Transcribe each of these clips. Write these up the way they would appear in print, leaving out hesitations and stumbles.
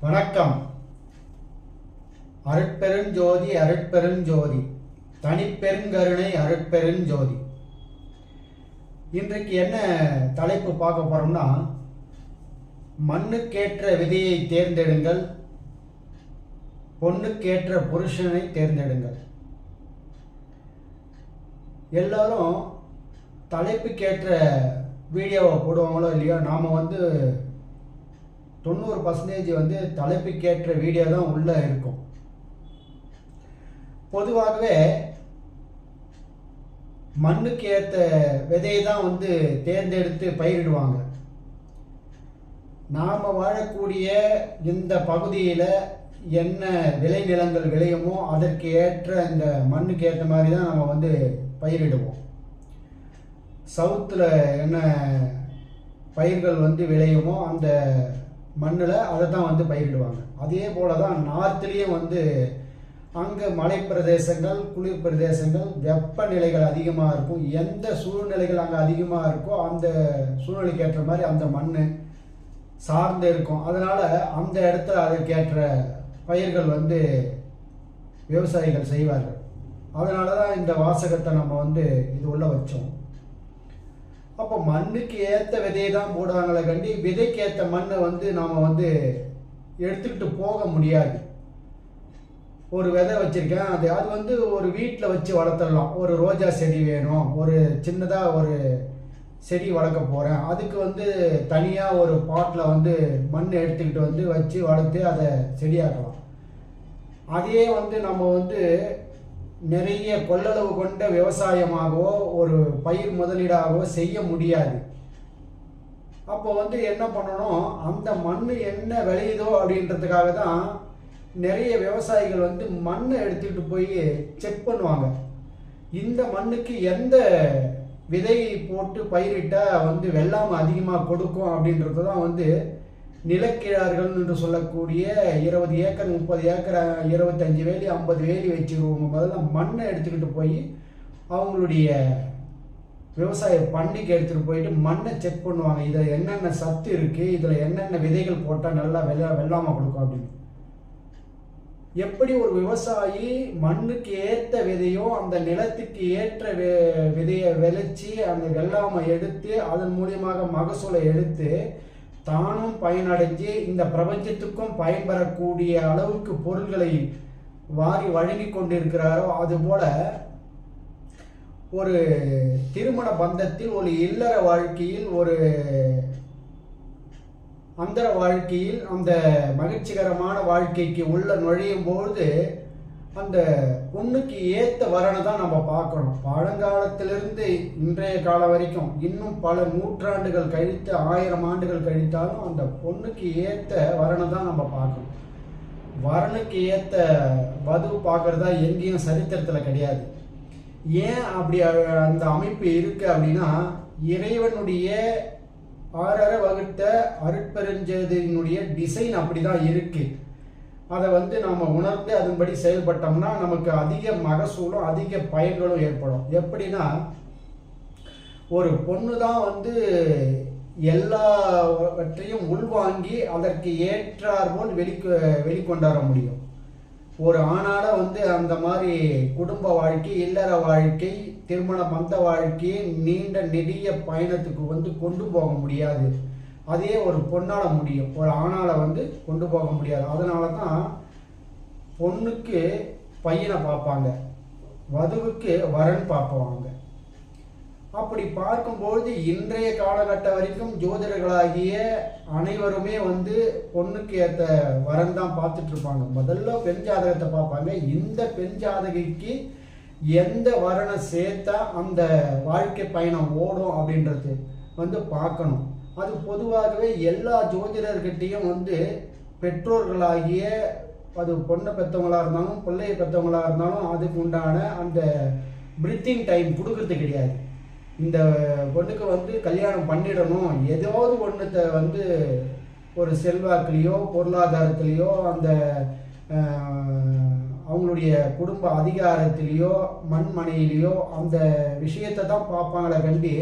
வணக்கம். அருட்பெருஞ்சோதி அருட்பெருஞ்சோதி தனிப்பெருங்கருணை அருட்பெருஞ்சோதி. இன்றைக்கு என்ன தலைப்பு பார்க்க போறோம்னா, மண்ணுக்கேற்ற விதையை தேர்ந்தெடுங்கள், பொண்ணுக்கேற்ற புருஷனை தேர்ந்தெடுங்கள். எல்லாரும் தலைப்புக்கேற்ற வீடியோவை போடுவாங்களோ இல்லையோ, நாம் 90% தலைப்புக்கேற்ற வீடியோ தான் உள்ளே இருக்கும். பொதுவாகவே மண்ணுக்கு ஏற்ற விதையை தான் தேர்ந்தெடுத்து பயிரிடுவாங்க. நாம் வாழக்கூடிய இந்த பகுதியில் என்ன விளைநிலங்கள் விளையுமோ அதற்கு ஏற்ற இந்த மண்ணுக்கு ஏற்ற மாதிரி தான் நம்ம பயிரிடுவோம். சவுத்தில் என்ன பயிர்கள் விளையுமோ அந்த மண்ணில் அதை தான் பயிரிடுவாங்க. அதே போல தான் நார்த்துலேயும் அங்கே மலை பிரதேசங்கள், குளிர் பிரதேசங்கள், வெப்பநிலைகள் அதிகமாக இருக்கும். எந்த சூழ்நிலைகள் அங்கே அதிகமாக இருக்கோ அந்த சூழ்நிலைக்கு ஏற்ற மாதிரி அந்த மண் சார்ந்து இருக்கும். அதனால் அந்த இடத்துல அதற்கேற்ற பயிர்கள் விவசாயிகள் செய்வார்கள். அதனால தான் இந்த வாசகத்தை நம்ம இது உள்ள வச்சோம். அப்போ மண்ணுக்கு ஏற்ற விதையை தான் போடுவாங்களே கண்டி விதைக்கு ஏற்ற மண்ணை நாம் எடுத்துக்கிட்டு போக முடியாது. ஒரு விதை வச்சுருக்கேன், அது ஒரு வீட்டில் வச்சு வளர்த்துடலாம். ஒரு ரோஜா செடி வேணும், ஒரு சின்னதாக ஒரு செடி வளர்க்க போகிறேன், அதுக்கு தனியாக ஒரு பாட்டில் மண் எடுத்துக்கிட்டு வச்சு வளர்த்து அதை செடியாக்கலாம். அதே நம்ம நிறைய கொள்ளளவு கொண்ட விவசாயமாகவோ ஒரு பயிர் முதலீடாகவோ செய்ய முடியாது. அப்போ என்ன பண்ணணும், அந்த மண் என்ன விளையுதோ அப்படின்றதுக்காக தான் நிறைய விவசாயிகள் மண்ணை எடுத்துக்கிட்டு போய் செக் பண்ணுவாங்க. இந்த மண்ணுக்கு எந்த விதையை போட்டு பயிரிட்டால் வெள்ளாமை அதிகமாக கொடுக்கும் அப்படின்றது தான் நிலக்கிழார்கள் என்று சொல்லக்கூடிய 20 ஏக்கர் 30 ஏக்கர் 25 வேலி 50 வேலி வச்சுருவோங்க. முதல்ல மண்ணை எடுத்துக்கிட்டு போய் அவங்களுடைய விவசாய பண்ணைக்கு எடுத்துகிட்டு போயிட்டு மண்ணை செக் பண்ணுவாங்க. இதில் என்னென்ன சத்து இருக்குது, இதில் என்னென்ன விதைகள் போட்டால் நல்லா வெள்ளாமை கொடுக்கும் அப்படின்னு. எப்படி ஒரு விவசாயி மண்ணுக்கு ஏற்ற விதையோ அந்த நிலத்துக்கு ஏற்ற விதையை விளைச்சி அந்த வெள்ளாமை எடுத்து அதன் மூலியமாக மகசூலை எடுத்து தானும் பயனடைஞ்சு இந்த பிரபஞ்சத்துக்கும் பயன்பெறக்கூடிய அளவுக்கு பொருள்களை வாரி வழங்கி கொண்டிருக்கிறாரோ, அதுபோல ஒரு திருமண பந்தத்தில், ஒரு இல்லற வாழ்க்கையில், ஒரு அந்தர வாழ்க்கையில், அந்த மகிழ்ச்சிகரமான வாழ்க்கைக்கு உள்ள நுழையும் பொழுது அந்த பொண்ணுக்கு ஏற்ற வரனை தான் நம்ம பார்க்கணும். பழங்காலத்திலிருந்து இன்றைய காலம் வரைக்கும், இன்னும் பல நூற்றாண்டுகள் கழித்து 1000 ஆண்டுகள் கழித்தாலும் அந்த பொண்ணுக்கு ஏற்ற வரனை தான் நம்ம பார்க்கணும். வரனுக்கு ஏற்ற வது பார்க்கறதா எங்கேயும் சரித்திரத்தில் கிடையாது. ஏன் அப்படி அந்த அமைப்பு இருக்கு அப்படின்னா, இறைவனுடைய 6 வகுத்த அருட்பெருஞ்சோதியினுடைய டிசைன் அப்படி தான் இருக்கு. அதை நாம் உணர்ந்து அதன்படி செயல்பட்டோம்னா நமக்கு அதிக மகசூலும் அதிக பயன்களும் ஏற்படும். எப்படின்னா, ஒரு பொண்ணு தான் எல்லாவற்றையும் உள்வாங்கி அதற்கு ஏற்றாற்போல் வெளிக்கொண்டாட முடியும். ஒரு ஆணால் அந்த மாதிரி குடும்ப வாழ்க்கை, இல்லற வாழ்க்கை, திருமண பந்த வாழ்க்கையை நீண்ட நெடிய பயணத்துக்கு கொண்டு போக முடியாது. அதே ஒரு பொண்ணால் முடியும், ஒரு ஆணால் கொண்டு போக முடியாது. அதனால தான் பொண்ணுக்கு பையனை பார்ப்பாங்க, வதுவுக்கு வரன் பார்ப்பாங்க. அப்படி பார்க்கும்போது இன்றைய காலகட்டம் வரைக்கும் ஜோதிடர்களாகிய அனைவருமே பொண்ணுக்கு ஏற்ற வரன் தான் பார்த்துட்டு இருப்பாங்க. முதல்ல பெண் ஜாதகத்தை பார்ப்பாங்க. இந்த பெண் ஜாதகைக்கு எந்த வரனை சேர்த்தா அந்த வாழ்க்கை பயணம் ஓடும் அப்படின்றது பார்க்கணும். அது பொதுவாகவே எல்லா ஜோதிடர்கிட்டையும் பெற்றோர்களாகிய, அது பொண்ணை பெற்றவங்களாக இருந்தாலும் பிள்ளையை பெற்றவங்களாக இருந்தாலும் அதுக்கு உண்டான அந்த பிரீத்திங் டைம் கொடுக்கறது கிடையாது. இந்த பொண்ணுக்கு கல்யாணம் பண்ணிடணும், ஏதாவது ஒன்றுத்தை ஒரு செல்வாக்குலேயோ பொருளாதாரத்திலேயோ அந்த அவங்களுடைய குடும்ப அதிகாரத்திலேயோ மண்மனையிலேயோ அந்த விஷயத்தை தான் பார்ப்பாங்களே கண்டி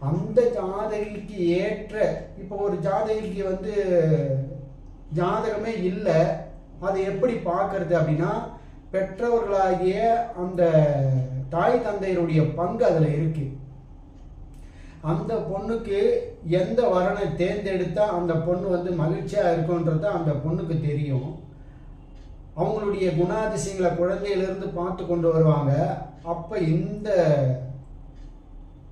அந்த ஜாதகிக்கு ஏற்ற, இப்போ ஒரு ஜாதகிக்கு ஜாதகமே இல்லை. அதை எப்படி பார்க்கறது அப்படின்னா, பெற்றவர்களாகிய அந்த தாய் தந்தையருடைய பங்கு அதில் இருக்கு. அந்த பொண்ணுக்கு எந்த வரனை தேர்ந்தெடுத்தா அந்த பொண்ணு வந்து மகிழ்ச்சியாக இருக்குன்றது அந்த பொண்ணுக்கு தெரியும். அவங்களுடைய குணாதிசயங்களை குழந்தையிலிருந்து பார்த்து கொண்டு வருவாங்க. அப்போ இந்த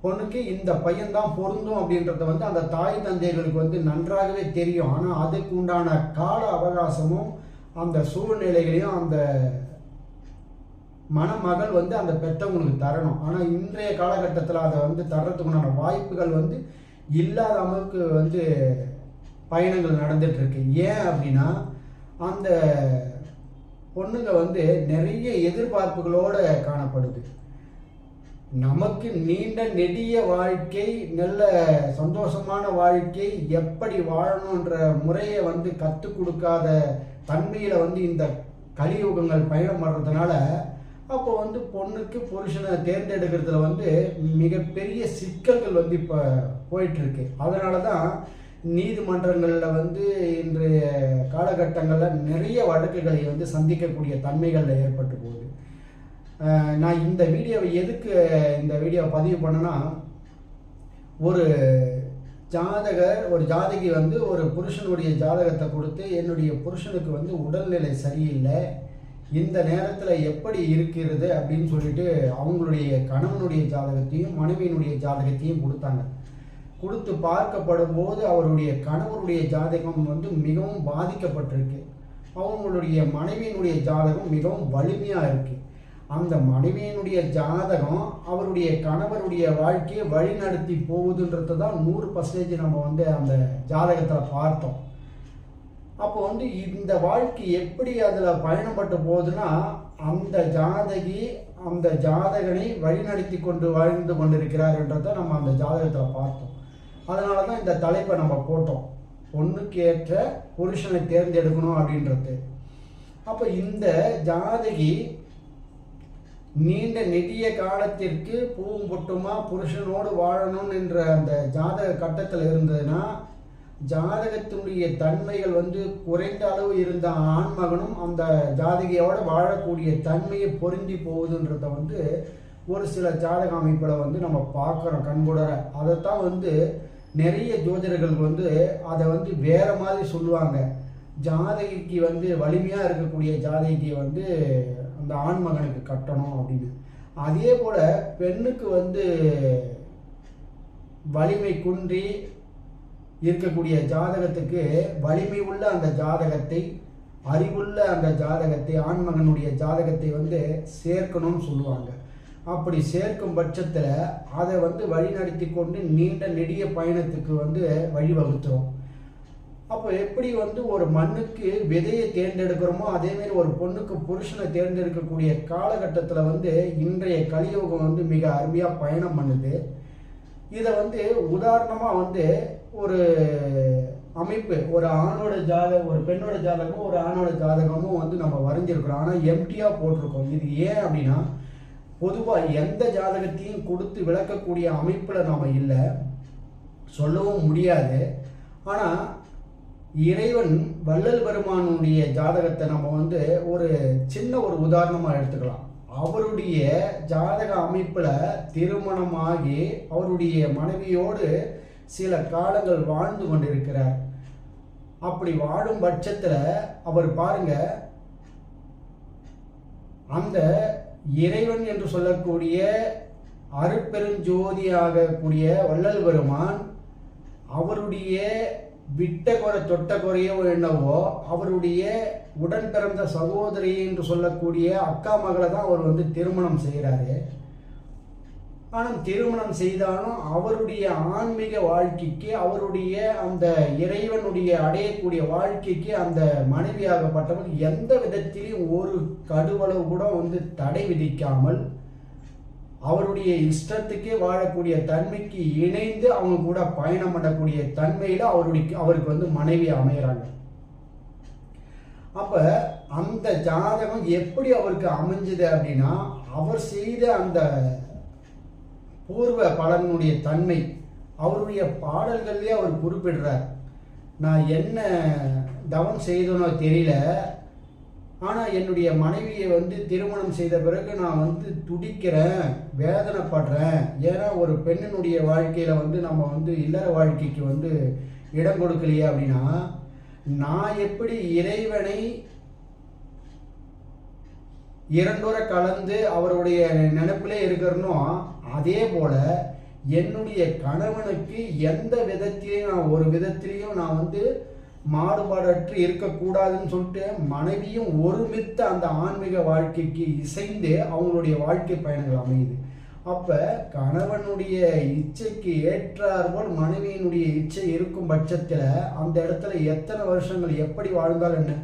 பொண்ணுக்கு இந்த பையன்தான் பொருந்தும் அப்படின்றத வந்து அந்த தாய் தந்தையர்களுக்கு வந்து நன்றாகவே தெரியும். ஆனால் அதுக்கு உண்டான கால அவகாசமும் அந்த சூழ்நிலைகளையும் அந்த மணமகள் வந்து அந்த பெற்றவங்களுக்கு தரணும். ஆனால் இன்றைய காலகட்டத்தில் அதை வந்து தர்றதுக்குண்டான வாய்ப்புகள் வந்து இல்லாத அளவுக்கு வந்து பயணங்கள் நடந்துகிட்ருக்கு. ஏன் அப்படின்னா, அந்த பொண்ணுங்க வந்து நிறைய எதிர்பார்ப்புகளோடு காணப்படுது. நமக்கு நீண்ட நெடிய வாழ்க்கை, நல்ல சந்தோஷமான வாழ்க்கை, எப்படி வாழணுன்ற முறையை வந்து கற்றுக் கொடுக்காத தன்மையில் வந்து இந்த கலியுகங்கள் பயணம் பண்ணுறதுனால அப்போ வந்து பொண்ணுக்கு புருஷனை தேர்ந்தெடுக்கிறதுல வந்து மிகப்பெரிய சிக்கல்கள் வந்து இப்போ போயிட்டுருக்கு. அதனால தான் நீதிமன்றங்களில் வந்து இன்றைய காலகட்டங்களில் நிறைய வழக்குகளை வந்து சந்திக்கக்கூடிய தன்மைகளில் ஏற்பட்டு போகுது. நான் இந்த வீடியோவை எதுக்கு இந்த வீடியோவை பதிவு பண்ணேன்னா, ஒரு ஜாதகி வந்து ஒரு புருஷனுடைய ஜாதகத்தை கொடுத்து, என்னுடைய புருஷனுக்கு வந்து உடல்நிலை சரியில்லை, இந்த நேரத்தில் எப்படி இருக்கிறது அப்படின்னு சொல்லிட்டு அவங்களுடைய கணவனுடைய ஜாதகத்தையும் மனைவியினுடைய ஜாதகத்தையும் கொடுத்தாங்க. கொடுத்து பார்க்கப்படும் போது அவருடைய கணவருடைய ஜாதகம் வந்து மிகவும் பாதிக்கப்பட்டிருக்கு. அவங்களுடைய மனைவியினுடைய ஜாதகம் மிகவும் வலிமையாக இருக்குது. அந்த மனைவியினுடைய ஜாதகம் அவருடைய கணவருடைய வாழ்க்கையை வழிநடத்தி போகுதுன்றது தான் 100% நம்ம வந்து அந்த ஜாதகத்தில் பார்த்தோம். அப்போ வந்து இந்த வாழ்க்கை எப்படி அதில் பயணப்பட்டு போகுதுன்னா, அந்த ஜாதகி அந்த ஜாதகனை வழிநடத்தி கொண்டு வாழ்ந்து கொண்டிருக்கிறார்ன்றதை நம்ம அந்த ஜாதகத்தில் பார்த்தோம். அதனால தான் இந்த தலைப்பை நம்ம போட்டோம், பொண்ணுக்கு ஏற்ற புருஷனை தேர்ந்தெடுக்கணும் அப்படின்றது. அப்போ இந்த ஜாதகி நீண்ட நெடிய காலத்திற்கு பூவும் பொட்டுமா புருஷனோடு வாழணும் என்ற அந்த ஜாதக கட்டத்தில் இருந்ததுன்னா, ஜாதகத்தினுடைய தன்மைகள் வந்து குறைந்த அளவு இருந்த ஆண்மகனும் அந்த ஜாதகியோடு வாழக்கூடிய தன்மையை பொருந்தி போகுதுன்றத வந்து ஒரு சில ஜாதக அமைப்பில் வந்து நம்ம பார்க்குறோம் கண்கூட. அதைத்தான் வந்து நிறைய ஜோதிடர்கள் வந்து அதை வந்து வேறு மாதிரி சொல்லுவாங்க. ஜாதகிக்கு வந்து வலிமையாக இருக்கக்கூடிய ஜாதகியை வந்து அந்த ஆண்மகனுக்கு கட்டணும் அப்படின்னு. அதே போல் பெண்ணுக்கு வந்து வலிமை குன்றி இருக்கக்கூடிய ஜாதகத்துக்கு வலிமை உள்ள அந்த ஜாதகத்தை, அறிவுள்ள அந்த ஜாதகத்தை, ஆண்மகனுடைய ஜாதகத்தை வந்து சேர்க்கணும்னு சொல்லுவாங்க. அப்படி சேர்க்கும் பட்சத்தில் அதை வந்து வழிநடத்தி கொண்டு நீண்ட நெடிய பயணத்துக்கு வந்து வழிவகுத்துரும். அப்போ எப்படி வந்து ஒரு மண்ணுக்கு விதையை தேர்ந்தெடுக்கிறோமோ அதேமாரி ஒரு பொண்ணுக்கு புருஷனை தேர்ந்தெடுக்கக்கூடிய காலகட்டத்தில் வந்து இன்றைய கலியுகம் வந்து மிக அருமையாக பயணம் பண்ணுது. இதை வந்து உதாரணமாக வந்து ஒரு அமைப்பு, ஒரு ஆணோட ஜாதகம், ஒரு பெண்ணோட ஜாதகமும் ஒரு ஆணோட ஜாதகமும் வந்து நம்ம வரைஞ்சிருக்கிறோம். ஆனால் எம்டியாக போட்டிருக்கோம். இது ஏன் அப்படின்னா, பொதுவாக எந்த ஜாதகத்தையும் கொடுத்து விளக்கக்கூடிய அமைப்பில் நாம் இல்லை, சொல்லவும் முடியாது. ஆனால் இறைவன் வள்ளல் பெருமானுடைய ஜாதகத்தை நம்ம வந்து ஒரு சின்ன ஒரு உதாரணமாக எடுத்துக்கலாம். அவருடைய ஜாதக அமைப்பில் திருமணமாகி அவருடைய மனைவியோடு சில காலங்கள் வாழ்ந்து கொண்டிருக்கிறார். அப்படி வாழும் பட்சத்தில் அவர் பாருங்க, அந்த இறைவன் என்று சொல்லக்கூடிய அருட்பெருஞ்சோதியாக கூடிய வள்ளல் பெருமான் அவருடைய விட்ட குறை தொட்ட குறையோ என்னவோ அவருடைய உடன் பிறந்த சகோதரி என்று சொல்லக்கூடிய அக்கா மகளை தான் அவர் வந்து திருமணம் செய்கிறாரு. ஆனால் திருமணம் செய்தாலும் அவருடைய ஆன்மீக வாழ்க்கைக்கு, அவருடைய அந்த இறைவனுடைய அடையக்கூடிய வாழ்க்கைக்கு அந்த மனைவியாகப்பட்டவர் எந்த விதத்திலையும் ஒரு கடுவளவு கூட வந்து தடை விதிக்காமல் அவருடைய இஷ்டத்துக்கே வாழக்கூடிய தன்மைக்கு இணைந்து அவங்க கூட பயணம் பண்ணக்கூடிய தன்மையில் அவருக்கு வந்து மனைவி அமைகிறாங்க. அப்போ அந்த ஜாதகம் எப்படி அவருக்கு அமைஞ்சது அப்படின்னா, அவர் செய்த அந்த பூர்வ பலனுடைய தன்மை அவருடைய பாடல்கள்லேயே அவர் குறிப்பிடுறார். நான் என்ன தவம் செய்தனோ தெரியல, ஆனால் என்னுடைய மனைவியை வந்து திருமணம் செய்த பிறகு நான் வந்து துடிக்கிறேன், வேதனைப்படுறேன். ஏன்னா ஒரு பெண்ணினுடைய வாழ்க்கையில் வந்து நம்ம வந்து இல்லற வாழ்க்கைக்கு வந்து இடம் கொடுக்கலையே அப்படின்னா, நான் எப்படி இறைவனை இரண்டுற கலந்து அவருடைய நினைப்பிலே இருக்கிறனோ, அதே போல என்னுடைய கணவனுக்கு எந்த விதத்திலையும் நான் ஒரு விதத்திலையும் நான் வந்து மாறுபாடற்று இருக்கக்கூடாதுன்னு சொல்லிட்டு மனைவியும் ஒருமித்த அந்த ஆன்மீக வாழ்க்கைக்கு இசைந்து அவங்களுடைய வாழ்க்கை பயணங்கள் அமையுது. அப்போ கணவனுடைய இச்சைக்கு ஏற்றாற்போல் மனைவியினுடைய இச்சை இருக்கும் பட்சத்தில் அந்த இடத்துல எத்தனை வருஷங்கள் எப்படி வாழ்ந்தால் என்ன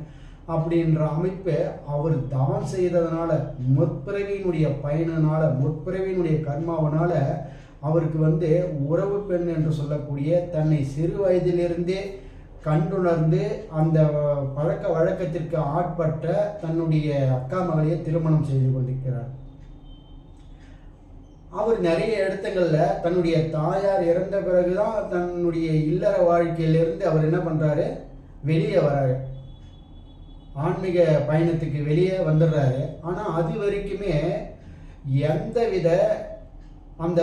அப்படின்ற அமைப்பு அவர் தவம் செய்ததுனால, முற்பிறவியினுடைய பயனால, முற்பிறவியினுடைய கர்மாவனால அவருக்கு வந்து உறவு பெண் என்று சொல்லக்கூடிய தன்னை சிறு வயதிலிருந்தே கண்டுணர்ந்து அந்த பழக்க வழக்கத்திற்கு ஆட்பட்ட தன்னுடைய அக்கா மகளையே திருமணம் செய்து கொண்டிருக்கிறார். அவர் நிறைய இடத்துங்களில் தன்னுடைய தாயார் இறந்த பிறகுதான் தன்னுடைய இல்லற வாழ்க்கையிலிருந்து அவர் என்ன பண்ணுறாரு, வெளியே வராரு, ஆன்மீக பயணத்துக்கு வெளியே வந்துடுறாரு. ஆனால் அது வரைக்குமே எந்தவித அந்த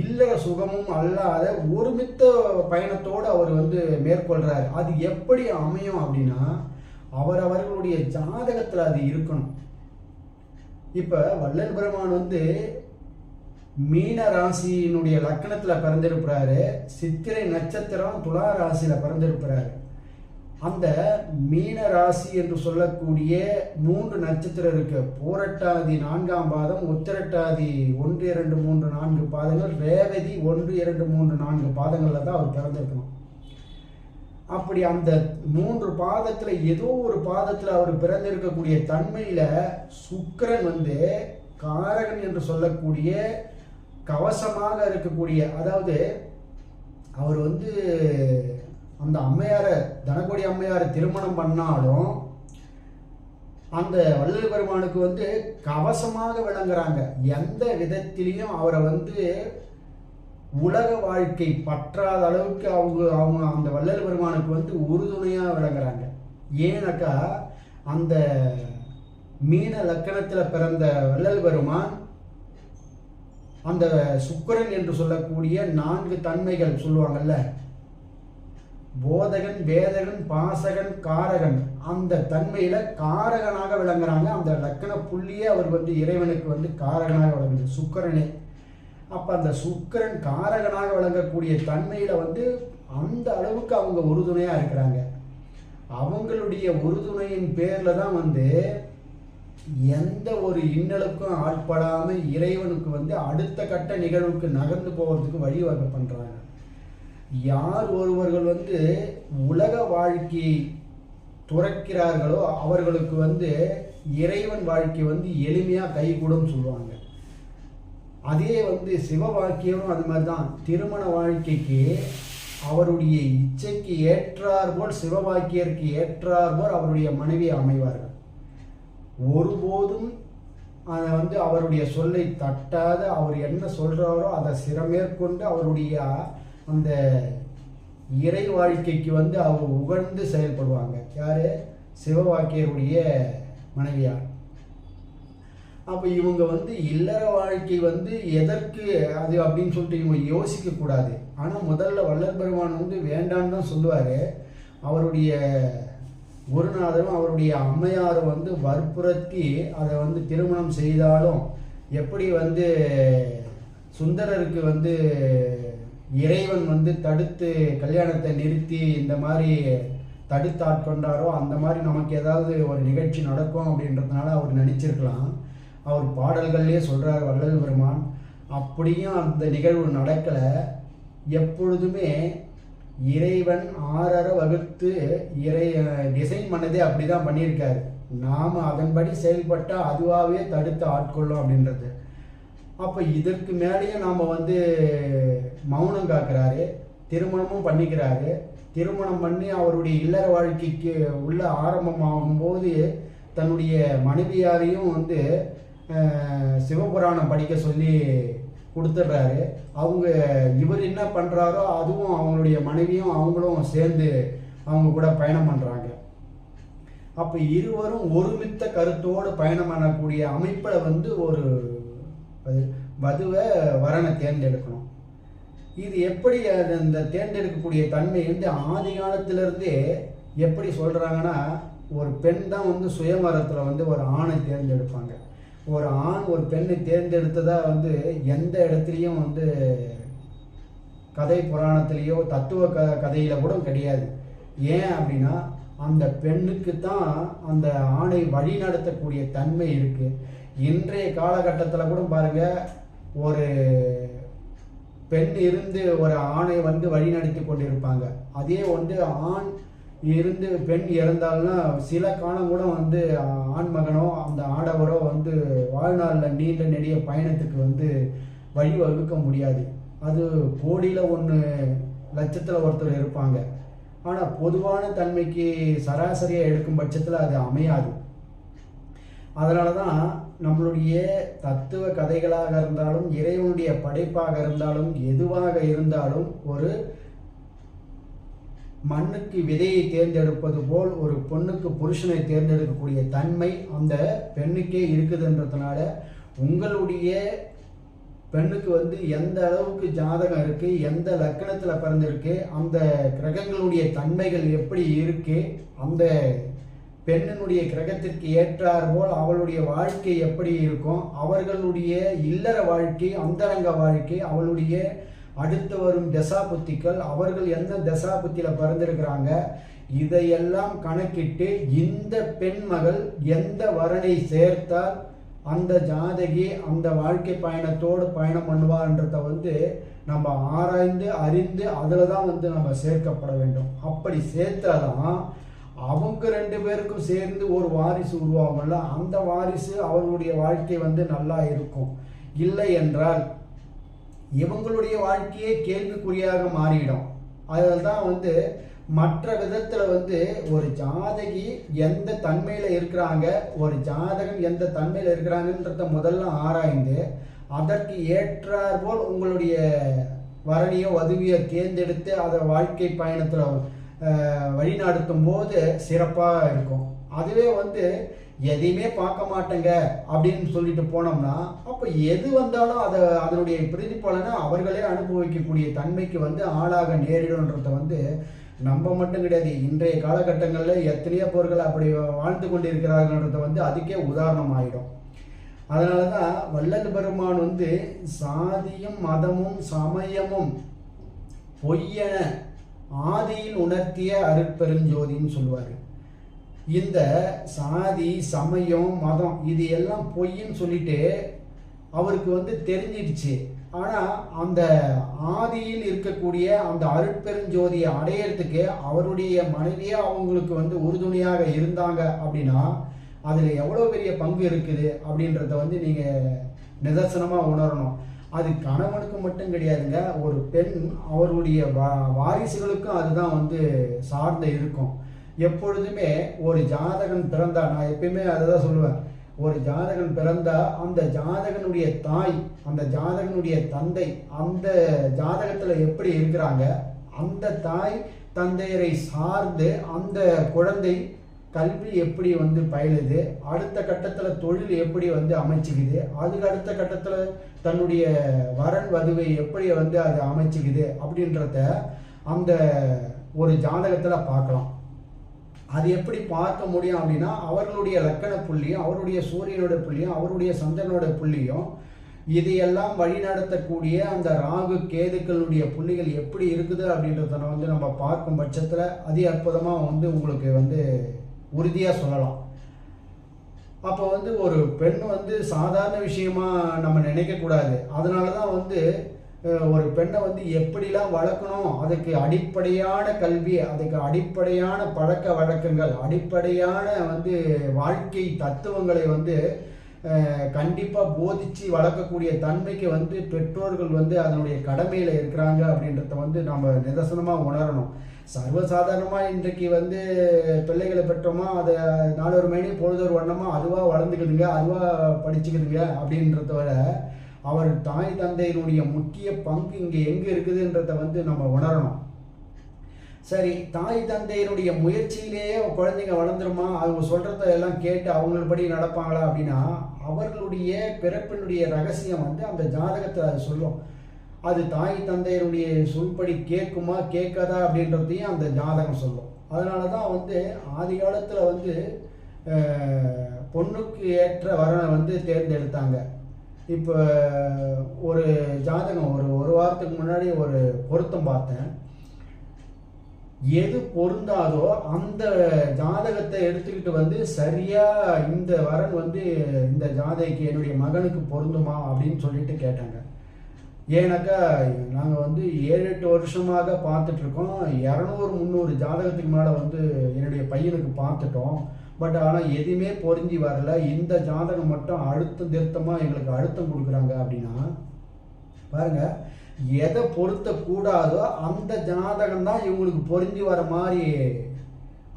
இல்லற சுகமும் அல்லாத ஒருமித்த பயணத்தோடு அவர் வந்து மேற்கொள்கிறார். அது எப்படி அமையும் அப்படின்னா, அவர்களுடைய ஜாதகத்தில் அது இருக்கணும். இப்போ வள்ளல் பெருமான் வந்து மீன ராசியினுடைய லக்கணத்தில் பிறந்திருக்கிறாரு, சித்திரை நட்சத்திரம் துலா ராசியில் பிறந்திருக்கிறாரு. அந்த மீன ராசி என்று சொல்லக்கூடிய 3 நட்சத்திரம் இருக்கு. பூரட்டாதி 4ஆம் பாதம், உத்திரட்டாதி 1, 2, 3, 4 பாதங்கள், ரேவதி 1, 2, 3, 4 பாதங்களில் தான் அவர் பிறந்திருக்கணும். அப்படி அந்த 3 பாதத்தில் ஏதோ ஒரு பாதத்தில் அவர் பிறந்திருக்கக்கூடிய தன்மையில் சுக்கிரன் வந்து காரகன் என்று சொல்லக்கூடிய கவசமாக இருக்கக்கூடிய, அதாவது அவர் வந்து அந்த அம்மையாரை, தனக்கோடி அம்மையாரை திருமணம் பண்ணாலும் அந்த வள்ளல் பெருமானுக்கு வந்து கவசமாக விளங்குறாங்க. எந்த விதத்திலையும் அவரை வந்து உலக வாழ்க்கை பற்றாத அளவுக்கு அவங்க அந்த வள்ளல் பெருமானுக்கு வந்து உறுதுணையாக விளங்குறாங்க. ஏன்னாக்கா அந்த மீன லக்கணத்தில் பிறந்த வள்ளல் பெருமான் அந்த சுக்கிரன் என்று சொல்லக்கூடிய 4 தன்மைகள் சொல்லுவாங்கல்ல, போதகன், வேதகன், பாசகன், காரகன், அந்த தன்மையில காரகனாக விளங்குறாங்க. அந்த லக்கண புள்ளியே அவர் வந்து இறைவனுக்கு வந்து காரகனாக விளங்குது, சுக்கிரனே. அப்ப அந்த சுக்கிரன் காரகனாக விளங்கக்கூடிய தன்மையில வந்து அந்த அளவுக்கு அவங்க உறுதுணையா இருக்கிறாங்க. அவங்களுடைய உறுதுணையின் பேர்ல தான் வந்து எந்த ஒரு இன்னலுக்கும் ஆட்படாம இறைவனுக்கு வந்து அடுத்த கட்ட நிகழ்வுக்கு நகர்ந்து போவதுக்கு வழிவகை பண்றாங்க. யார் ஒருவர்கள் வந்து உலக வாழ்க்கையை துறக்கிறார்களோ அவர்களுக்கு வந்து இறைவன் வாழ்க்கை வந்து எளிமையாக கைகூடும் சொல்லுவாங்க. அதே வந்து சிவ வாக்கியமும் அது மாதிரி தான். திருமண வாழ்க்கைக்கு அவருடைய இச்சைக்கு ஏற்றாற்போல், சிவ வாக்கியருக்கு ஏற்றாற்போல் அவருடைய மனைவி அமைவார்கள். ஒருபோதும் அதை வந்து அவருடைய சொல்லை தட்டாத, அவர் என்ன சொல்கிறாரோ அதை சிறமேற்கொண்டு அவருடைய அந்த இறை வாழ்க்கைக்கு வந்து அவங்க உகழ்ந்து செயல்படுவாங்க. யாரு? சிவவாக்கியருடைய மனைவியார். அப்போ இவங்க வந்து இல்லற வாழ்க்கை வந்து எதற்கு அது அப்படின்னு சொல்லிட்டு இவங்க யோசிக்க கூடாது. ஆனால் முதல்ல வள்ளல் பெருமான் வந்து வேண்டான்னு தான் சொல்லுவார். அவருடைய குருநாதரும் அவருடைய அம்மையாரும் வந்து வற்புறுத்தி அதை வந்து திருமணம் செய்தாலும், எப்படி வந்து சுந்தரருக்கு வந்து இறைவன் வந்து தடுத்து கல்யாணத்தை நிறுத்தி இந்த மாதிரி தடுத்தாட்கொண்டாரோ அந்த மாதிரி நமக்கு ஏதாவது ஒரு நிகழ்ச்சி நடக்கும் அப்படின்றதுனால அவர் நினச்சிருக்கலாம். அவர் பாடல்கள்லேயே சொல்கிறார் வள்ளல் பெருமான், அப்படியும் அந்த நிகழ்வு நடக்கலை. எப்பொழுதுமே இறைவன் ஆறற வகுத்து டிசைன் பண்ணதே அப்படி தான் பண்ணியிருக்காரு. நாம் அதன்படி செயல்பட்டால் அதுவாகவே தடுத்து ஆட்கொள்ளும் அப்படின்றது. அப்போ இதற்கு மேலேயே நாம் வந்து மௌனம் காக்கிறாரு, திருமணமும் பண்ணிக்கிறாரு. திருமணம் பண்ணி அவருடைய இல்லற வாழ்க்கைக்கு உள்ள ஆரம்பமாகும்போது தன்னுடைய மனைவியாரையும் வந்து சிவபுராணம் படிக்க சொல்லி கொடுத்துட்றாரு. இவர் என்ன பண்ணுறாரோ அதுவும் அவங்களுடைய மனைவியும் அவங்களும் சேர்ந்து அவங்க கூட பயணம் பண்ணுறாங்க. அப்போ இருவரும் ஒருமித்த கருத்தோடு பயணம் பண்ணக்கூடிய அமைப்பில் வந்து ஒரு வதுவை வரனை தேர்ந்தெடுக்கணும். இது எப்படி இந்த தேர்ந்தெடுக்கக்கூடிய தன்மை வந்து ஆதி காலத்திலிருந்தே எப்படி சொல்கிறாங்கன்னா, ஒரு பெண் தான் வந்து சுயமரத்தில் வந்து ஒரு ஆணை தேர்ந்தெடுப்பாங்க. ஒரு ஆண் ஒரு பெண்ணை தேர்ந்தெடுத்ததா வந்து எந்த இடத்துலையும் வந்து கதை புராணத்திலேயோ தத்துவ கதையில கூட கிடையாது. ஏன் அப்படின்னா, அந்த பெண்ணுக்கு தான் அந்த ஆணை வழி நடத்தக்கூடிய தன்மை இருக்கு. இன்றைய காலகட்டத்தில் கூட பாருங்க, ஒரு பெண் இருந்து ஒரு ஆணை வந்து வழி நடத்தி கொண்டிருப்பாங்க. அதே வந்து ஆண் இருந்து பெண் இறந்தால்னா சில காலம் கூட வந்து ஆண்மகனோ அந்த ஆடவரோ வந்து வாழ்நாளில் நீண்ட நெடிய பயணத்துக்கு வந்து வழி வகுக்க முடியாது. அது கோடியில் 1 லட்சத்தில் ஒருத்தர் இருப்பாங்க. ஆனால் பொதுவான தன்மைக்கு சராசரியாக எடுக்கும் பட்சத்தில் அது அமையாது. அதனால தான் நம்மளுடைய தத்துவ கதைகளாக இருந்தாலும் இறைவனுடைய படைப்பாக இருந்தாலும் எதுவாக இருந்தாலும் ஒரு மண்ணுக்கு விதையை தேர்ந்தெடுப்பது போல் ஒரு பொண்ணுக்கு புருஷனை தேர்ந்தெடுக்கக்கூடிய தன்மை அந்த பெண்ணுக்கே இருக்குதுன்றதுனால உங்களுடைய பெண்ணுக்கு வந்து எந்த அளவுக்கு ஜாதகம் இருக்கு, எந்த லக்கணத்தில் பிறந்திருக்கு, அந்த கிரகங்களுடைய தன்மைகள் எப்படி இருக்கு, அந்த பெண்ணினுடைய கிரகத்திற்கு ஏற்றார் போல் அவளுடைய வாழ்க்கை எப்படி இருக்கும், அவர்களுடைய இல்லற வாழ்க்கை, அந்தரங்க வாழ்க்கை, அவளுடைய அடுத்து வரும் தசாபுத்திகள், அவர்கள் எந்த தசாபுத்தியில் பிறந்திருக்கிறாங்க, இதையெல்லாம் கணக்கிட்டு இந்த பெண்மகள் எந்த வரனை சேர்த்தால் அந்த ஜாதகி அந்த வாழ்க்கை பயணத்தோடு பயணம் பண்ணுவார்ன்றத வந்து நம்ம ஆராய்ந்து அறிந்து அதில் தான் வந்து நம்ம சேர்க்கப்பட வேண்டும். அப்படி சேர்த்தாதான் அவங்க 2 பேருக்கும் சேர்ந்து ஒரு வாரிசு உருவாகும்ல, அந்த வாரிசு அவர்களுடைய வாழ்க்கை வந்து நல்லா இருக்கும். இல்லை என்றால் இவங்களுடைய வாழ்க்கையே கேள்விக்குறியாக மாறிடும். அதில் தான் வந்து மற்ற விதத்தில் வந்து ஒரு ஜாதகி எந்த தன்மையில் இருக்கிறாங்க, ஒரு ஜாதகம் எந்த தன்மையில் இருக்கிறாங்கன்றத முதல்ல ஆராய்ந்து அதற்கு ஏற்றார் போல் உங்களுடைய வரணியோ வதுவியோ தேர்ந்தெடுத்து அதை வாழ்க்கை பயணத்தில் வழிநடத்தும் போது சிறப்பாக இருக்கும். அதுவே வந்து எதையுமே பார்க்க மாட்டேங்க அப்படின்னு சொல்லிட்டு போனோம்னா அப்போ எது வந்தாலும் அதனுடைய பிரதிபலனை அவர்களே அனுபவிக்கக்கூடிய தன்மைக்கு வந்து ஆளாக நேரிடும்ன்றத வந்து நம்ம மட்டும் கிடையாது, இன்றைய காலகட்டங்களில் எத்தனையோ பேர்கள் அப்படி வாழ்ந்து கொண்டிருக்கிறார்கள்ன்றத வந்து அதுக்கே உதாரணம் ஆகிடும். அதனால தான் வள்ளல் பெருமான் வந்து சாதியும் மதமும் சமயமும் பொய்யென ஆதியில் உணர்த்திய அருட்பெருஞ்சோதின்னு சொல்லுவார். இந்த சாதி சமயம் மதம் இது எல்லாம் பொய்ன்னு சொல்லிட்டு அவருக்கு வந்து தெரிஞ்சிடுச்சு. ஆனால் அந்த ஆதியில் இருக்கக்கூடிய அந்த அருட்பெருஞ்சோதியை அடையிறதுக்கு அவருடைய மனைவியே அவங்களுக்கு வந்து உறுதுணையாக இருந்தாங்க அப்படின்னா அதில் எவ்வளோ பெரிய பங்கு இருக்குது அப்படின்றத வந்து நீங்கள் நிதர்சனமாக உணரணும். அது கணவனுக்கு மட்டும் கிடையாதுங்க, ஒரு பெண் அவருடைய வாரிசுகளுக்கும் அதுதான் வந்து சார்ந்து இருக்கும். எப்பொழுதுமே ஒரு ஜாதகன் பிறந்தா, நான் எப்பயுமே அதை தான் சொல்லுவேன், ஒரு ஜாதகன் பிறந்தா அந்த ஜாதகனுடைய தாய் அந்த ஜாதகனுடைய தந்தை அந்த ஜாதகத்தில் எப்படி இருக்கிறாங்க, அந்த தாய் தந்தையரை சார்ந்து அந்த குழந்தை கல்வி எப்படி வந்து பயிலுது, அடுத்த கட்டத்தில் தொழில் எப்படி வந்து அமைச்சிக்குது, அதுக்கு அடுத்த கட்டத்தில் தன்னுடைய வரன் வதுவை எப்படி வந்து அது அமைச்சிக்குது அப்படின்றத அந்த ஒரு ஜாதகத்தில் பார்க்கலாம். அது எப்படி பார்க்க முடியும் அப்படின்னா அவர்களுடைய லக்கண புள்ளியும் அவருடைய சூரியனோட புள்ளியும் அவருடைய சந்திரனோட புள்ளியும் இதையெல்லாம் வழிநடத்தக்கூடிய அந்த ராகு கேதுக்களுடைய புள்ளிகள் எப்படி இருக்குது அப்படின்றத வந்து நம்ம பார்க்கும் பட்சத்தில் அதி அற்புதமாக வந்து உங்களுக்கு வந்து உறுதியாக சொல்லலாம். அப்போ வந்து ஒரு பெண் வந்து சாதாரண விஷயமா நம்ம நினைக்கக்கூடாது. அதனால தான் வந்து ஒரு பெண்ணை வந்து எப்படிலாம் வளர்க்கணும், அதுக்கு அடிப்படையான கல்வி, அதுக்கு அடிப்படையான பழக்க வழக்கங்கள், அடிப்படையான வந்து வாழ்க்கை தத்துவங்களை வந்து கண்டிப்பாக போதிச்சு வளர்க்கக்கூடிய தன்மைக்கு வந்து பெற்றோர்கள் வந்து அதனுடைய கடமையில் இருக்கிறாங்க அப்படின்றத வந்து நம்ம நிதர்சனமாக உணரணும். சர்வசாதாரணமாக இன்றைக்கு வந்து பிள்ளைகளை பெற்றோமா அதை நாளொரு மணி பொழுதொரு வண்ணமாக அதுவாக வளர்ந்துக்குதுங்க, அதுவாக படிச்சுக்குதுங்க அப்படின்றத விட அவர் தாய் தந்தையினுடைய முக்கிய பங்கு இங்கே எங்கே இருக்குதுன்றத வந்து நம்ம உணரணும். சரி, தாய் தந்தையினுடைய முயற்சியிலேயே குழந்தைங்க வளர்ந்துருமா, அவங்க சொல்கிறத எல்லாம் கேட்டு அவங்களபடி நடப்பாங்களா அப்படின்னா, அவர்களுடைய பிறப்பினுடைய ரகசியம் வந்து அந்த ஜாதகத்தை அது சொல்லும். அது தாய் தந்தையருடைய சொல்படி கேட்குமா கேட்காதா அப்படின்றதையும் அந்த ஜாதகம் சொல்லும். அதனால தான் வந்து ஆதி காலத்தில் வந்து பொண்ணுக்கு ஏற்ற வரனை வந்து தேர்ந்தெடுத்தாங்க. இப்போ ஒரு ஜாதகம் ஒரு வாரத்துக்கு முன்னாடி ஒரு பொருத்தம் பார்த்தேன். எது பொருந்தாதோ அந்த ஜாதகத்தை எடுத்துக்கிட்டு வந்து சரியா இந்த வரன் வந்து இந்த ஜாதகைக்கு என்னுடைய மகனுக்கு பொருந்துமா அப்படின்னு சொல்லிட்டு கேட்டாங்க. ஏன்னாக்கா நாங்கள் வந்து 7-8 வருஷமாக பார்த்துட்ருக்கோம். 200-300 ஜாதகத்துக்கு மேலே வந்து என்னுடைய பையனுக்கு பார்த்துட்டோம். பட் ஆனால் எதுவுமே பொருந்தி வரல. இந்த ஜாதகம் மட்டும் அழுத்தம் திருத்தமாக எங்களுக்கு அழுத்தம் கொடுக்குறாங்க அப்படின்னா பாருங்க, எதை பொருத்தக்கூடாதோ அந்த ஜாதகம் தான் இவங்களுக்கு பொருந்தி வர மாதிரி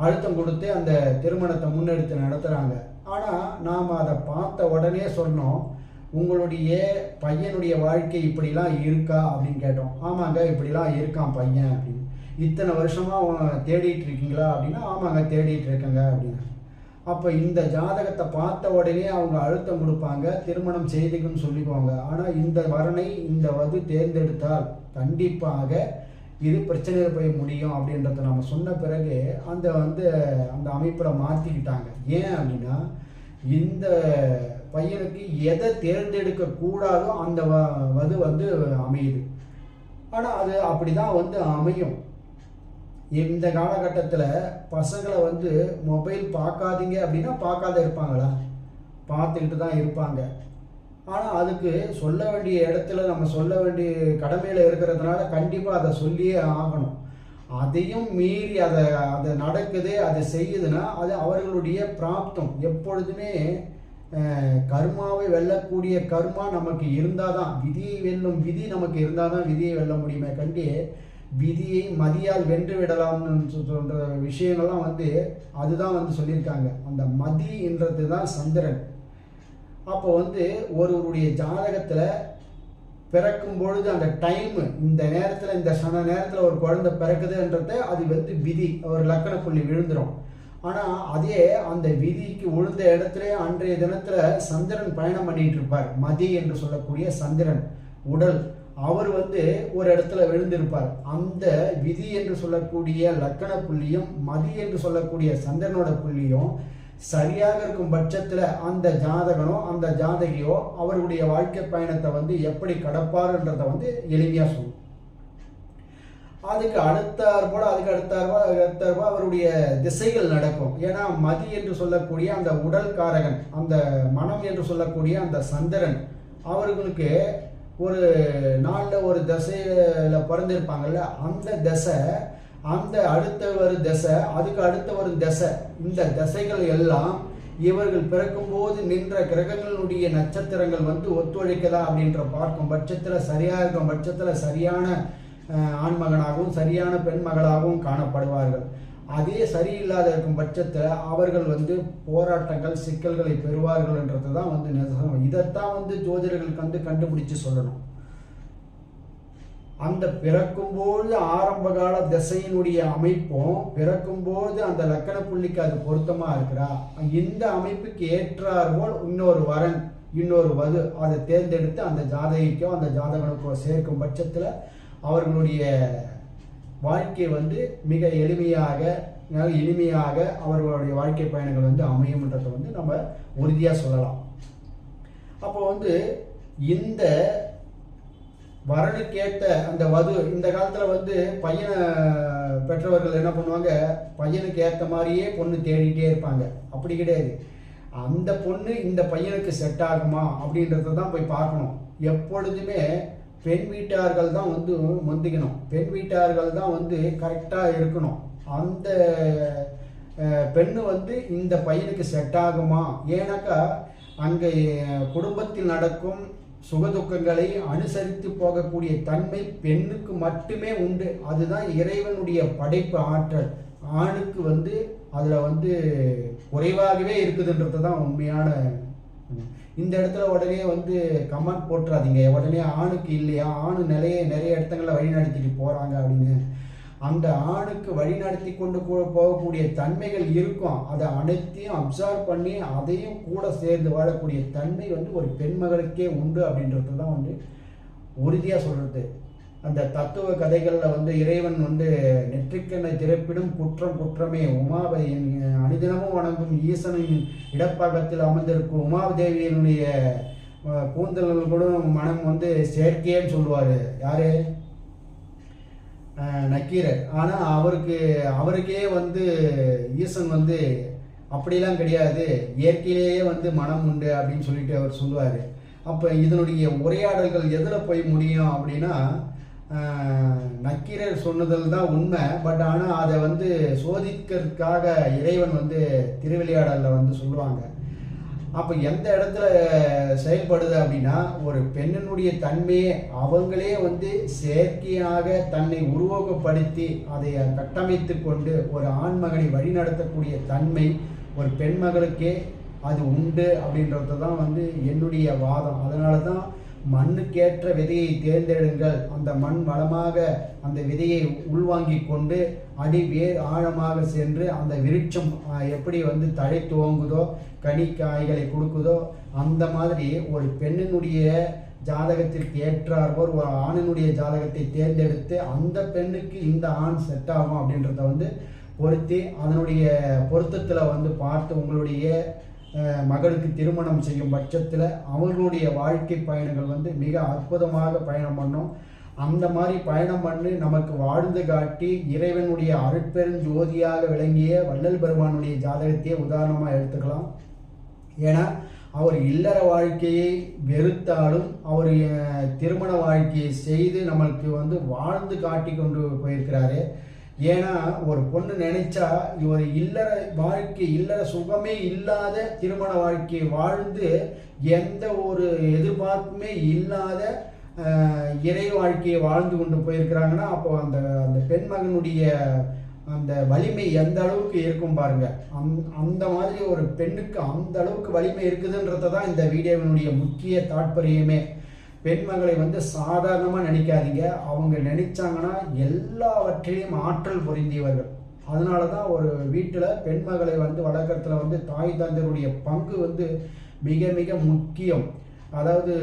அழுத்தம் கொடுத்து அந்த திருமணத்தை முன்னெடுத்து நடத்துகிறாங்க. ஆனால் நாம் அதை பார்த்த உடனே சொன்னோம், உங்களுடைய பையனுடைய வாழ்க்கை இப்படிலாம் இருக்கா அப்படின்னு கேட்டோம். ஆமாங்க, இப்படிலாம் இருக்கான் பையன் அப்படின்னு. இத்தனை வருஷமாக தேடிட்டு இருக்கீங்களா அப்படின்னா, ஆமாங்க தேடிட்டு இருக்கேங்க அப்படின்னு. அப்போ இந்த ஜாதகத்தை பார்த்த உடனே அவங்க அழுத்தம் கொடுப்பாங்க, திருமணம் செய்துக்குன்னு சொல்லிக்குவாங்க. ஆனால் இந்த வரனை இந்த வது தேர்ந்தெடுத்தால் கண்டிப்பாக இது பிரச்சனையில் போய் முடியும் அப்படின்றத நம்ம சொன்ன பிறகு அந்த அமைப்பில் மாற்றிக்கிட்டாங்க. ஏன் அப்படின்னா, இந்த பையனுக்கு எதை தேர்ந்தெடுக்க கூடாதோ அந்த வது வந்து அமையுது. ஆனால் அது அப்படி தான் வந்து அமையும். இந்த காலகட்டத்தில் பசங்களை வந்து மொபைல் பார்க்காதீங்க அப்படின்னா பார்க்காத இருப்பாங்களா? பார்த்துக்கிட்டு தான் இருப்பாங்க. ஆனால் அதுக்கு சொல்ல வேண்டிய இடத்துல நம்ம சொல்ல வேண்டிய கடமையில் இருக்கிறதுனால கண்டிப்பாக அதை சொல்லியே ஆகணும். அதையும் மீறி அதை நடக்குது, அதை செய்யுதுன்னா அது அவர்களுடைய பிராப்தம். எப்பொழுதுமே கர்மாவை வெல்லக்கூடிய கர்மா நமக்கு இருந்தால் தான், விதியை வெல்லும் விதி நமக்கு இருந்தால் தான் விதியை வெல்ல முடியுமே கண்டி விதியை மதியால் வென்று விடலாம்னு சொல்கிற விஷயங்கள்லாம் வந்து அதுதான் வந்து சொல்லியிருக்காங்க. அந்த மதி என்றது தான் சந்திரன். அப்போ வந்து ஒருவருடைய ஜாதகத்தில் பிறக்கும் பொழுது அந்த டைமு, இந்த நேரத்தில் இந்த சன நேரத்தில் ஒரு குழந்தை பிறக்குதுன்றத அது வந்து விதி, ஒரு லக்கண புள்ளி விழுந்துடும். ஆனால் அதே அந்த விதிக்கு விழுந்த இடத்துல அன்றைய தினத்தில் சந்திரன் பயணம் பண்ணிட்டு இருப்பார். மதி என்று சொல்லக்கூடிய சந்திரன் உடல் அவர் வந்து ஒரு இடத்துல விழுந்திருப்பார். அந்த விதி என்று சொல்லக்கூடிய லக்கண புள்ளியும் மதி என்று சொல்லக்கூடிய சந்திரனோட புள்ளியும் சரியாக இருக்கும் பட்சத்தில் அந்த ஜாதகனோ அந்த ஜாதகியோ அவருடைய வாழ்க்கை பயணத்தை வந்து எப்படி கடப்பாருன்றதை வந்து எளிமையாக சொல்லும். அதுக்கு அடுத்தாற்போல் அவருடைய திசைகள் நடக்கும். ஏன்னா மதி என்று சொல்லக்கூடிய அந்த உடல் காரகன், அந்த மனம் என்று சொல்லக்கூடிய அந்த சந்திரன் அவர்களுக்கு ஒரு நாளில் ஒரு தசையில் பிறந்திருப்பாங்கல்ல, அந்த தசை, அந்த அடுத்த ஒரு தசை, அதுக்கு அடுத்த ஒரு தசை, இந்த தசைகள் எல்லாம் இவர்கள் பிறக்கும்போது நின்ற கிரகங்களுடைய நட்சத்திரங்கள் வந்து ஒத்துழைக்கதா அப்படின்ற பார்க்கும் பட்சத்தில் சரியாக இருக்கும் பட்சத்தில் சரியான ஆண்மகனாகவும் சரியான பெண் மகளாகவும் காணப்படுவார்கள். அதே சரியில்லாத இருக்கும் பட்சத்தில் அவர்கள் வந்து போராட்டங்கள் சிக்கல்களை பெறுவார்கள் என்றது தான் வந்து நிஜம். இதைத்தான் வந்து ஜோதிடர்களுக்கு கண்டுபிடிச்சு சொல்லணும். அந்த பிறக்கும்போது ஆரம்ப கால திசையினுடைய அமைப்பும் பிறக்கும்போது அந்த லக்கண புள்ளிக்கு அது பொருத்தமா இருக்கிறா, இந்த அமைப்புக்கு ஏற்றாற்போல் இன்னொரு வரன் இன்னொரு வது அதை தேர்ந்தெடுத்து அந்த ஜாதகிக்கோ அந்த ஜாதகனுக்கோ சேர்க்கும் பட்சத்தில் அவர்களுடைய வாழ்க்கை வந்து மிக இனிமையாக அவர்களுடைய வாழ்க்கை பயணங்கள் வந்து அமையும்ன்றதை வந்து நம்ம உறுதியாக சொல்லலாம். அப்போ வந்து இந்த வரனுக்கேற்ற அந்த வது, இந்த காலத்தில் வந்து பையனை பெற்றவர்கள் என்ன பண்ணுவாங்க, பையனுக்கு ஏற்ற மாதிரியே பொண்ணு தேடிட்டே இருப்பாங்க. அப்படி கிடையாது. அந்த பொண்ணு இந்த பையனுக்கு செட் ஆகுமா அப்படின்றத தான் போய் பார்க்கணும். எப்பொழுதுமே பெண் வீட்டார்கள் தான் வந்து முந்திக்கணும். பெண் வீட்டார்கள் தான் வந்து கரெக்டாக இருக்கணும். அந்த பெண்ணு வந்து இந்த பையனுக்கு செட் ஆகுமா, ஏன்னாக்கா அங்கே குடும்பத்தில் நடக்கும் சுகதுக்கங்களை அனுசரித்து போகக்கூடிய தன்மை பெண்ணுக்கு மட்டுமே உண்டு. அதுதான் இறைவனுடைய படைப்பு ஆற்றல். ஆணுக்கு வந்து அதில் வந்து குறைவாகவே இருக்குதுன்றது தான் உண்மையான. இந்த இடத்துல உடனே வந்து கமெண்ட் போட்டுறாதீங்க, உடனே ஆணுக்கு இல்லையா, ஆணு நிறைய இடத்துங்களில் வழி நடத்திட்டு போகிறாங்க அப்படின்னு. அந்த ஆணுக்கு வழிநடத்தி கொண்டு போகக்கூடிய தன்மைகள் இருக்கும். அதை அனைத்தையும் அப்சர்வ் பண்ணி அதையும் கூட சேர்ந்து வாழக்கூடிய தன்மை வந்து ஒரு பெண்மகளுக்கே உண்டு அப்படின்றது தான் வந்து உறுதியாக சொல்கிறது. அந்த தத்துவ கதைகளில் வந்து இறைவன் வந்து நெற்றிக்கண்ணை திறப்பிடும் குற்றம் குற்றமே உமாவை அனுதினமும் வணங்கும் ஈசனின் இடப்பாகத்தில் அமர்ந்திருக்கும் உமாதேவியினுடைய கூந்தல்கள் கூட மனம் வந்து செயற்கையேன்னு சொல்லுவார். யாரு? நக்கீரர். ஆனால் அவருக்கே வந்து ஈசன் வந்து அப்படிலாம் கிடையாது, இயற்கையிலேயே வந்து மனம் உண்டு அப்படின்னு சொல்லிட்டு அவர் சொல்லுவார். அப்போ இதனுடைய உரையாடல்கள் எதில் போய் முடியும் அப்படின்னா, நக்கீரர் சொன்னதில் தான் உண்மை. பட் ஆனால் அதை வந்து சோதிக்கிறதுக்காக இறைவன் வந்து திருவிளையாடலில் வந்து சொல்லுவாங்க. அப்போ எந்த இடத்துல செயல்படுது அப்படின்னா, ஒரு பெண்ணினுடைய தன்மையை அவங்களே வந்து செயற்கையாக தன்னை உருவகப்படுத்தி அதை கட்டமைத்து கொண்டு ஒரு ஆண்மகனை வழிநடத்தக்கூடிய தன்மை ஒரு பெண்மகளுக்கே அது உண்டு அப்படின்றது தான் வந்து என்னுடைய வாதம். அதனால தான் மண்ணுக்கேற்ற விதையை தேர்ந்தெடுங்கள், அந்த மண் வளமாக அந்த விதையை உள்வாங்கி கொண்டு அடி வேர் ஆழமாக சென்று அந்த விருட்சம் எப்படி வந்து தழை துவங்குதோ கனி காய்களை கொடுக்குதோ அந்த மாதிரி ஒரு பெண்ணினுடைய ஜாதகத்திற்கு ஏற்றார்போர் ஒரு ஆணினுடைய ஜாதகத்தை தேர்ந்தெடுத்து அந்த பெண்ணுக்கு இந்த ஆண் செட் ஆகும் அப்படின்றத வந்து பொருத்தி அதனுடைய பொருத்தத்தில் வந்து பார்த்து உங்களுடைய மகளுக்கு திருமணம் செய்யும் பட்சத்தில் அவர்களுடைய வாழ்க்கை பயணங்கள் வந்து மிக அற்புதமாக பயணம் பண்ணோம். அந்த மாதிரி பயணம் பண்ணி நமக்கு வாழ்ந்து காட்டி இறைவனுடைய அருட்பெருஞ்சோதியாக விளங்கிய வள்ளல் பெருமானுடைய ஜாதகத்தையே உதாரணமாக எடுத்துக்கலாம். ஏன்னா அவர் இல்லற வாழ்க்கையை வெறுத்தாலும் அவர் திருமண வாழ்க்கையை செய்து நம்மளுக்கு வந்து வாழ்ந்து காட்டி கொண்டு போயிருக்கிறாரு. ஏன்னா ஒரு பொண்ணு நினைச்சா இவர் இல்லற சுகமே இல்லாத திருமண வாழ்க்கையை வாழ்ந்து எந்த ஒரு எதிர்பார்ப்புமே இல்லாத இறை வாழ்க்கையை வாழ்ந்து கொண்டு போயிருக்கிறாங்கன்னா அப்போ அந்த பெண்மகனுடைய அந்த வலிமை எந்த அளவுக்கு இருக்கும் பாருங்க. அந்த மாதிரி ஒரு பெண்ணுக்கு அந்த அளவுக்கு வலிமை இருக்குதுன்றத தான் இந்த வீடியோவினுடைய முக்கிய தாற்பயமே. பெண்மகளை வந்து சாதாரணமாக நினைக்காதீங்க. அவங்க நினைச்சாங்கன்னா எல்லாவற்றிலையும் ஆற்றல் பொருந்தியவர்கள். அதனால தான் ஒரு வீட்டில் பெண்மகளை வந்து வளர்க்குறதுல வந்து தாய் தந்தையருடைய பங்கு வந்து மிக மிக முக்கியம். அதாவது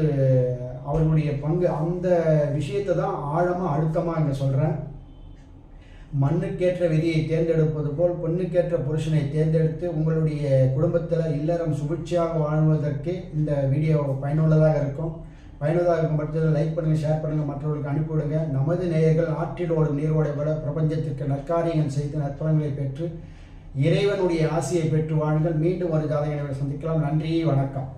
அவர்களுடைய பங்கு அந்த விஷயத்தை தான் ஆழமாக அழுத்தமாக இங்கே சொல்கிறேன். மண்ணுக்கேற்ற விதியை தேர்ந்தெடுப்பது போல் பெண்ணுக்கேற்ற புருஷனை தேர்ந்தெடுத்து உங்களுடைய குடும்பத்தில் இல்லறம் சுபிட்சியாக வாழ்வதற்கு இந்த வீடியோ பயனுள்ளதாக இருக்கும். பயனுள்ளதாக இருக்கும் பட்சத்தில் லைக் பண்ணுங்கள், ஷேர் பண்ணுங்கள், மற்றவர்களுக்கு அனுப்பிவிடுங்க. நமது நேயர்கள் ஆற்றிலோடும் நீரோடை விட பிரபஞ்சத்திற்கு நற்காரியங்கள் செய்து நற்பலன்களை பெற்று இறைவனுடைய ஆசையை பெற்று வாழுங்கள். மீண்டும் ஒரு ஜாதகங்களை சந்திக்கலாம். நன்றி, வணக்கம்.